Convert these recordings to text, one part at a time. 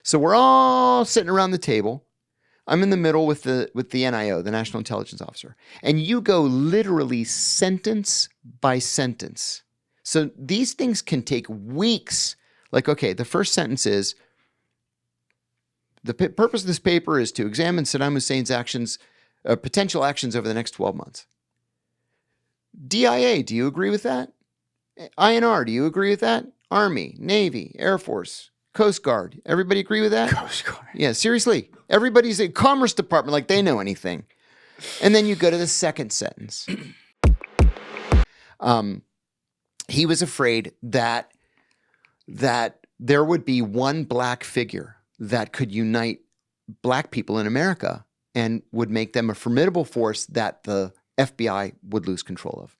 So we're all sitting around the table. I'm in the middle with the NIO, the National Intelligence Officer. And you go literally sentence by sentence. So these things can take weeks. Like, okay, the first sentence is, the purpose of this paper is to examine Saddam Hussein's potential actions over the next 12 months. DIA, do you agree with that? INR, do you agree with that? Army, Navy, Air Force, Coast Guard. Everybody agree with that? Coast Guard. Yeah, seriously. Everybody's in Commerce Department like they know anything. And then you go to the second sentence. He was afraid that there would be one black figure that could unite black people in America and would make them a formidable force that the FBI would lose control of.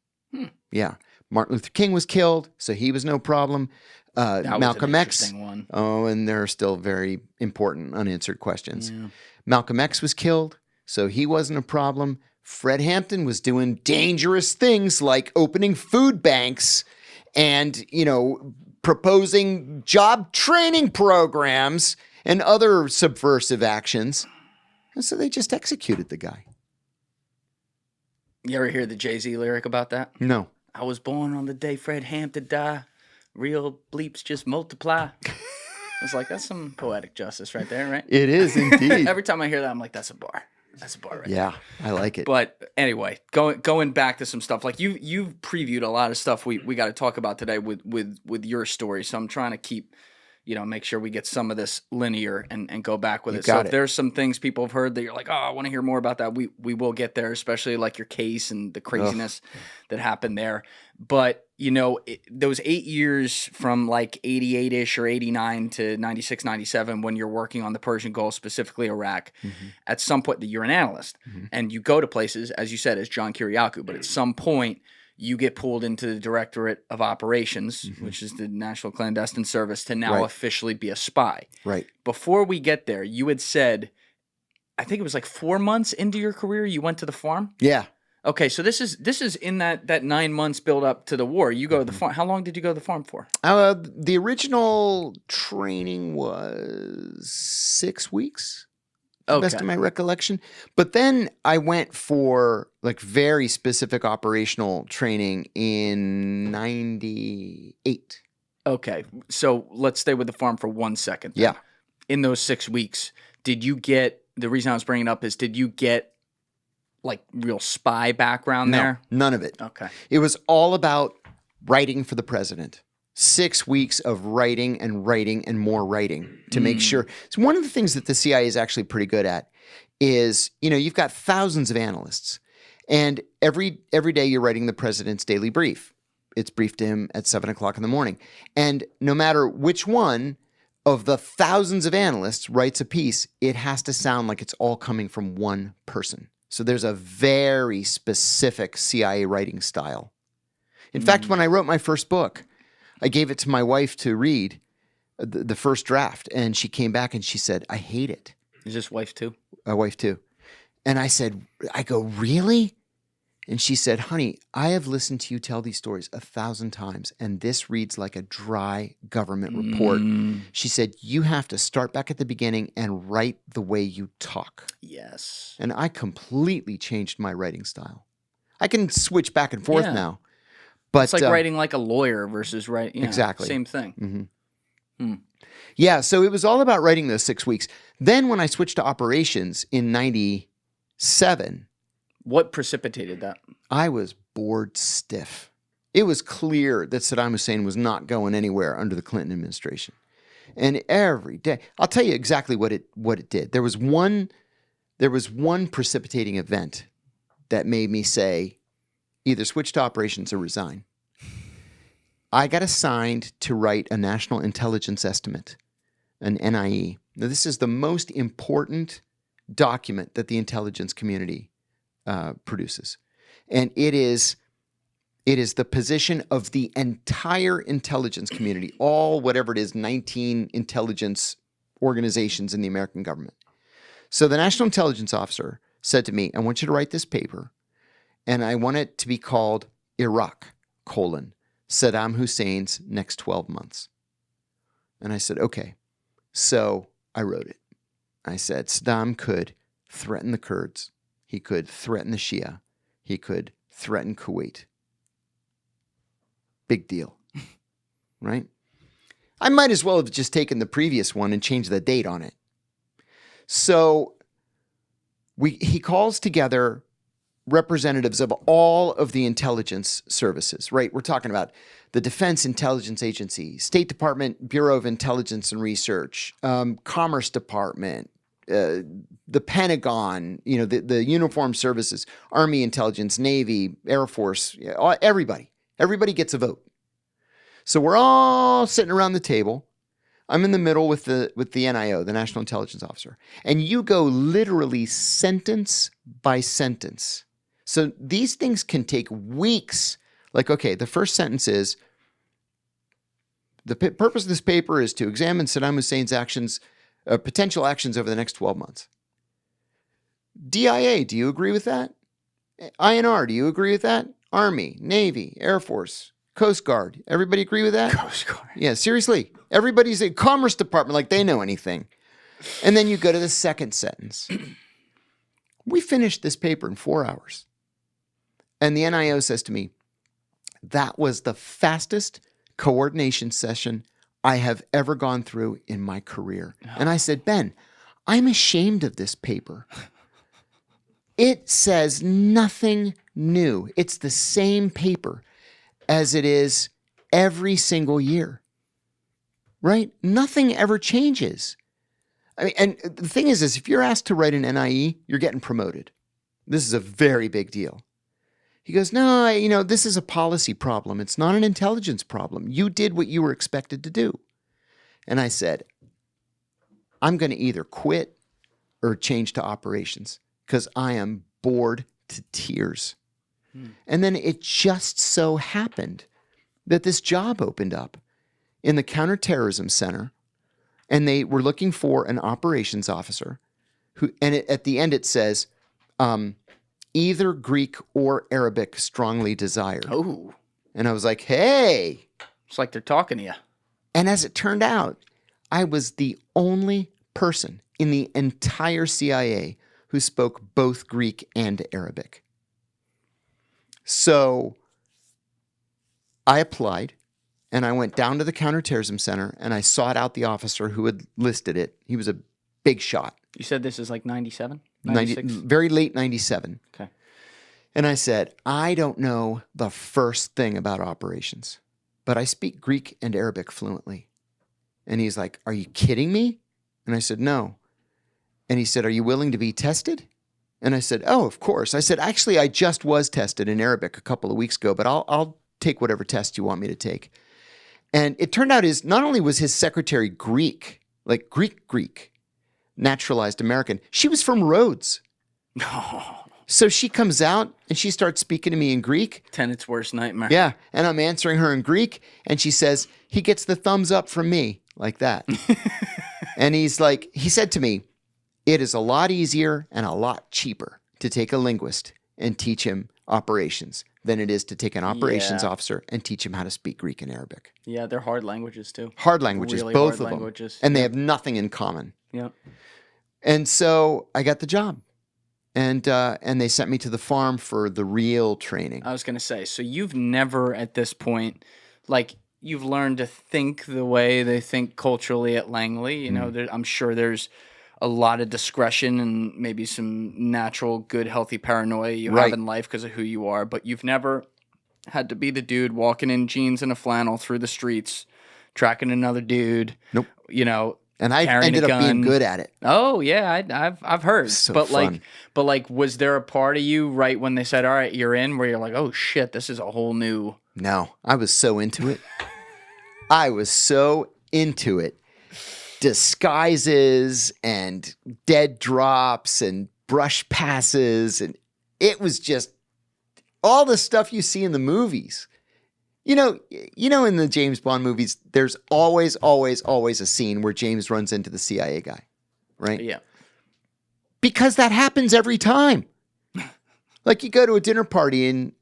Yeah. Martin Luther King was killed, so he was no problem. Malcolm X. One. Oh, and there are still very important unanswered questions. Yeah. Malcolm X was killed, so he wasn't a problem. Fred Hampton was doing dangerous things like opening food banks and, proposing job training programs and other subversive actions. And so they just executed the guy. You ever hear the Jay-Z lyric about that? No. I was born on the day Fred Hampton died. Real bleeps just multiply. I was like, that's some poetic justice right there, right? It is indeed. Every time I hear that, I'm like, that's a bar. That's a bar right there. Yeah, I like it. But anyway, going back to some stuff, like you've previewed a lot of stuff we got to talk about today with your story. So I'm trying to keep, make sure we get some of this linear and go back with it. So if there's some things people have heard that you're like, oh, I want to hear more about that, we will get there, especially like your case and the craziness that happened there. But, those 8 years from like 88-ish or 89 to 96, 97, when you're working on the Persian Gulf, specifically Iraq, at some point you're an analyst and you go to places, as you said, as John Kiriakou, but at some point you get pulled into the Directorate of Operations, which is the National Clandestine Service, to now officially be a spy. Right. Before we get there, you had said, I think it was like 4 months into your career, you went to the farm? Yeah. Okay, so this is in that 9 months build up to the war. You go to the farm. How long did you go to the farm for? The original training was 6 weeks. To the best of my recollection. But then I went for like very specific operational training in 98. Okay. So let's stay with the farm for 1 second. Yeah. In those 6 weeks, did you get, the reason I was bringing it up is, did you get like real spy background there? None of it. Okay. It was all about writing for the president. 6 weeks of writing and more writing to make sure. So one of the things that the CIA is actually pretty good at is, you've got thousands of analysts, and every day you're writing the president's daily brief. It's briefed to him at 7 o'clock in the morning. And no matter which one of the thousands of analysts writes a piece, it has to sound like it's all coming from one person. So there's a very specific CIA writing style. In fact, when I wrote my first book, I gave it to my wife to read, the first draft, and she came back and she said, I hate it. Is this wife too? My wife too. And I go, really? And she said, honey, I have listened to you tell these stories 1,000 times, and this reads like a dry government report. She said, you have to start back at the beginning and write the way you talk. Yes. And I completely changed my writing style. I can switch back and forth now. But it's like writing like a lawyer versus writing. Exactly. Same thing. Yeah, so it was all about writing those 6 weeks. Then when I switched to operations in 97... What precipitated that? I was bored stiff. It was clear that Saddam Hussein was not going anywhere under the Clinton administration. And every day, I'll tell you exactly what it did. There was one precipitating event that made me say, either switch to operations or resign. I got assigned to write a national intelligence estimate, an NIE. Now, this is the most important document that the intelligence community produces. And it is the position of the entire intelligence community, all whatever it is, 19 intelligence organizations in the American government. So the National Intelligence Officer said to me, I want you to write this paper, and I want it to be called Iraq, Saddam Hussein's next 12 months. And I said, okay. So I wrote it. I said, Saddam could threaten the Kurds. He could threaten the Shia. He could threaten Kuwait. Big deal, right? I might as well have just taken the previous one and changed the date on it. So he calls together representatives of all of the intelligence services, right? We're talking about the Defense Intelligence Agency, State Department, Bureau of Intelligence and Research, Commerce Department, the Pentagon, the uniformed services, Army Intelligence, Navy, Air Force, everybody. Everybody gets a vote. So we're all sitting around the table. I'm in the middle with the NIO, the National Intelligence Officer. And you go literally sentence by sentence. So these things can take weeks. Like, okay, the first sentence is, the purpose of this paper is to examine Saddam Hussein's actions, potential actions over the next 12 months. DIA, do you agree with that? INR, do you agree with that? Army, Navy, Air Force, Coast Guard. Everybody agree with that? Coast Guard. Yeah, seriously. Everybody's a Commerce Department like they know anything. And then you go to the second sentence. We finished this paper in 4 hours. And the NIO says to me, that was the fastest coordination session I have ever gone through in my career. And I said, Ben, I'm ashamed of this paper. It says nothing new. It's the same paper as it is every single year, right? Nothing ever changes. I mean, and the thing is if you're asked to write an NIE, you're getting promoted. This is a very big deal. He goes, no, this is a policy problem. It's not an intelligence problem. You did what you were expected to do. And I said, I'm going to either quit or change to operations because I am bored to tears. And then it just so happened that this job opened up in the Counterterrorism Center, and they were looking for an operations officer at the end it says, either Greek or Arabic strongly desired. Oh. And I was like, hey. It's like they're talking to you. And as it turned out, I was the only person in the entire CIA who spoke both Greek and Arabic. So I applied, and I went down to the Counterterrorism Center, and I sought out the officer who had listed it. He was a big shot. You said this is like 97? 96? Very late 97. Okay. And I said, I don't know the first thing about operations, but I speak Greek and Arabic fluently. And he's like, are you kidding me? And I said, no. And he said, are you willing to be tested? And I said, oh, of course. I said, actually, I just was tested in Arabic a couple of weeks ago, but I'll take whatever test you want me to take. And it turned out not only was his secretary Greek, like Greek, naturalized American, she was from Rhodes. So she comes out and she starts speaking to me in Greek. Tenet's worst nightmare. Yeah. And I'm answering her in Greek. And she says, he gets the thumbs up from me like that. And he said to me, it is a lot easier and a lot cheaper to take a linguist and teach him operations than it is to take an operations officer and teach him how to speak Greek and Arabic. Yeah, they're hard languages too. Hard languages, really both hard of languages. them. And they have nothing in common. Yeah. And so I got the job. And they sent me to the farm for the real training. I was going to say, so you've never at this point, like, you've learned to think the way they think culturally at Langley. You know, I'm sure there's a lot of discretion and maybe some natural, good, healthy paranoia you have in life because of who you are. But you've never had to be the dude walking in jeans and a flannel through the streets, tracking another dude. Nope. You know, and I ended up being good at it. Oh yeah, I've heard. So but fun. like, was there a part of you right when they said, "All right, you're in," where you're like, "Oh shit, this is a whole new"? No, I was so into it. I was so into it. Disguises and dead drops and brush passes, and it was just all the stuff you see in the movies. You know, in the James Bond movies, there's always a scene where James runs into the CIA guy, right? Yeah. Because that happens every time. Like you go to a dinner party and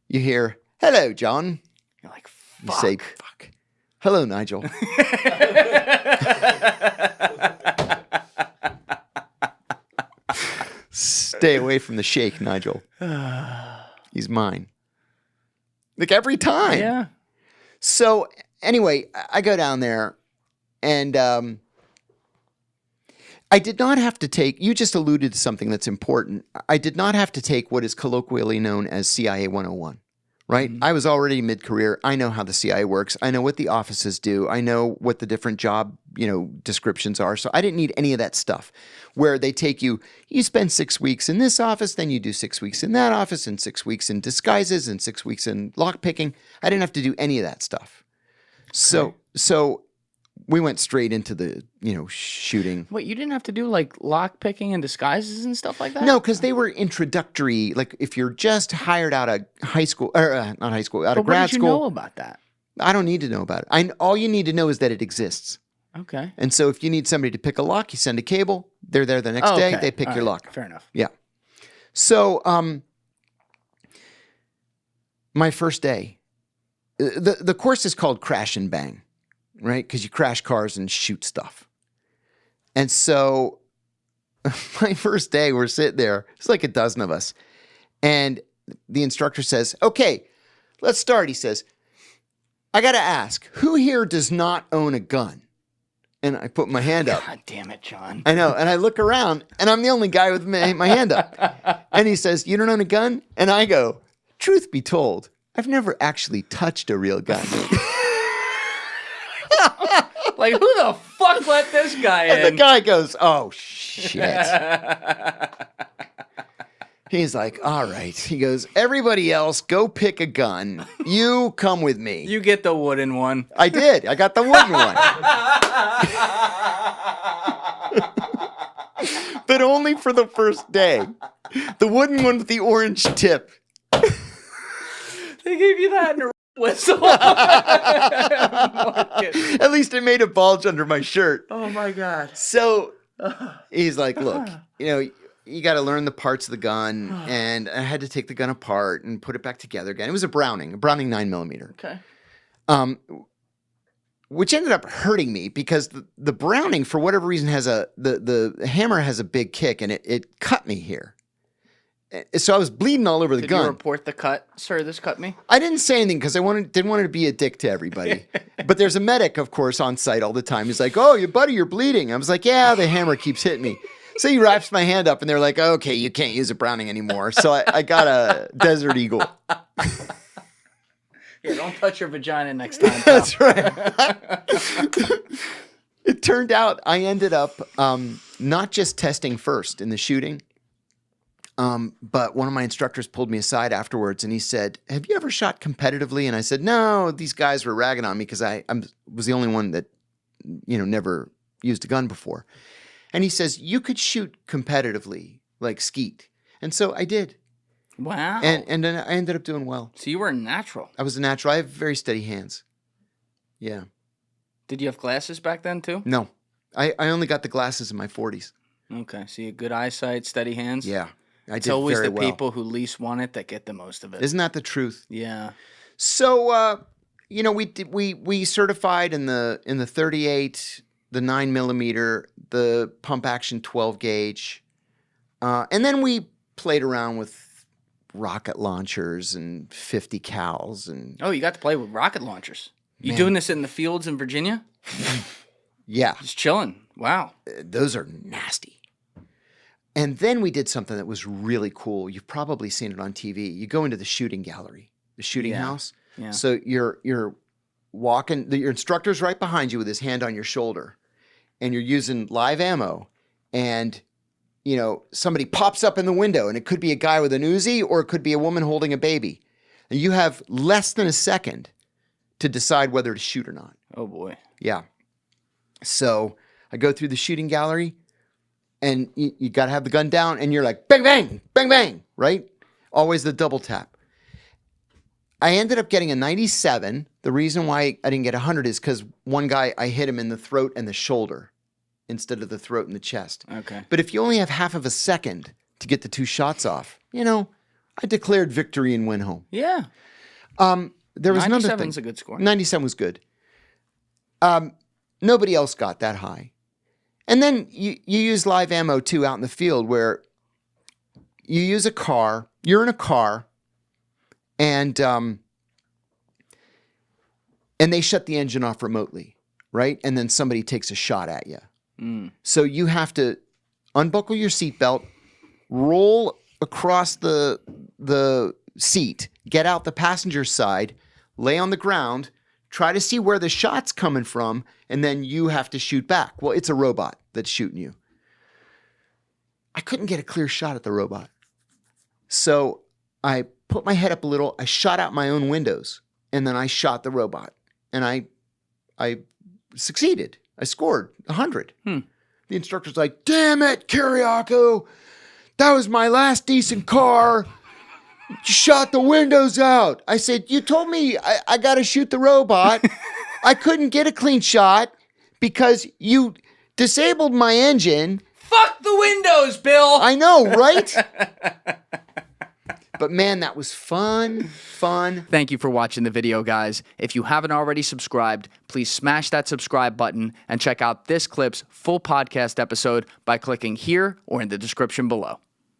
you hear, "Hello, John." You're like, "Fuck." You say, "Fuck." "Hello, Nigel." Stay away from the shake, Nigel. He's mine. Like every time. Yeah. So anyway, I go down there and I did not have to take, you just alluded to something that's important. I did not have to take what is colloquially known as CIA 101, right? I was already mid-career. I know how the CIA works. I know what the offices do. I know what the different job, descriptions are. So I didn't need any of that stuff where they take you spend 6 weeks in this office, then you do 6 weeks in that office, and 6 weeks in disguises, and 6 weeks in lockpicking. I didn't have to do any of that stuff. So we went straight into the, shooting. Wait, you didn't have to do like lock picking and disguises and stuff like that? No, because they were introductory. Like if you're just hired out of high school, or not high school, out of grad what did you school. know about that? I don't need to know about it. All you need to know is that it exists. Okay. And so if you need somebody to pick a lock, you send a cable. They're there the next day. Okay. They pick your lock. Fair enough. Yeah. So my first day, the course is called Crash and Bang, right? Because you crash cars and shoot stuff. And so my first day, we're sitting there. It's like a dozen of us. And the instructor says, okay, let's start. He says, I got to ask, who here does not own a gun? And I put my hand up. God damn it, John. I know. And I look around, and I'm the only guy with my hand up. And he says, you don't own a gun? And I go, truth be told, I've never actually touched a real gun. Like, who the fuck let this guy in? And the guy goes, oh, shit. He's like, all right. He goes, everybody else, go pick a gun. You come with me. You get the wooden one. I did. I got the wooden one. But only for the first day. The wooden one with the orange tip. They gave you that in a whistle. At least it made a bulge under my shirt. Oh, my God. So he's like, look, you got to learn the parts of the gun. And I had to take the gun apart and put it back together again. It was a Browning 9mm. Okay. Which ended up hurting me because the Browning, for whatever reason, has the hammer has a big kick, and it cut me here. So I was bleeding all over the gun. Did you report the cut? Sir, this cut me? I didn't say anything because I didn't want to be a dick to everybody. But there's a medic, of course, on site all the time. He's like, oh, your buddy, you're bleeding. I was like, yeah, the hammer keeps hitting me. So he wraps my hand up, and they're like, okay, you can't use a Browning anymore. So I got a Desert Eagle. Yeah, don't touch your vagina next time. That's right. It turned out I ended up not just testing first in the shooting, but one of my instructors pulled me aside afterwards and he said, have you ever shot competitively? And I said, no, these guys were ragging on me because I was the only one that, never used a gun before. And he says, you could shoot competitively like skeet. And so I did. Wow. And then I ended up doing well. So you were a natural. I was a natural. I have very steady hands. Yeah. Did you have glasses back then too? No. I only got the glasses in my 40s. Okay. So you had good eyesight, steady hands? Yeah. I did It's always very the well. people who least want it that get the most of it. Isn't that the truth? Yeah. So, we certified in the 38, the 9mm, the pump action 12 gauge. And then we played around with rocket launchers and 50 cals and Oh, you got to play with rocket launchers. You Man. doing this in the fields in Virginia? yeah, Just chilling. Wow. those are nasty. And then we did something that was really cool. You've probably seen it on TV. You go into the shooting gallery, the shooting Yeah. house. Yeah. So you're walking, your instructor's right behind you with his hand on your shoulder, and you're using live ammo, and somebody pops up in the window, and it could be a guy with an Uzi or it could be a woman holding a baby. And you have less than a second to decide whether to shoot or not. Oh boy. Yeah. So I go through the shooting gallery, and you got to have the gun down, and you're like, bang, bang, bang, bang, right? Always the double tap. I ended up getting a 97. The reason why I didn't get 100 is because one guy, I hit him in the throat and the shoulder instead of the throat and the chest. Okay. But if you only have half of a second to get the two shots off, I declared victory and went home. Yeah. There was another thing. 97's a good score. 97 was good. Nobody else got that high. And then you use live ammo too out in the field where you use a car. You're in a car, and they shut the engine off remotely, right? And then somebody takes a shot at you. So you have to unbuckle your seatbelt, roll across the seat, get out the passenger side, lay on the ground, try to see where the shot's coming from, and then you have to shoot back. Well, it's a robot that's shooting you. I couldn't get a clear shot at the robot. So I put my head up a little, I shot out my own windows, and then I shot the robot. And I succeeded. I scored 100. The instructor's like, damn it, Kiriakou. That was my last decent car. You shot the windows out. I said, you told me I got to shoot the robot. I couldn't get a clean shot because you disabled my engine. Fuck the windows, Bill. I know, right? But man, that was fun. Thank you for watching the video, guys. If you haven't already subscribed, please smash that subscribe button and check out this clip's full podcast episode by clicking here or in the description below.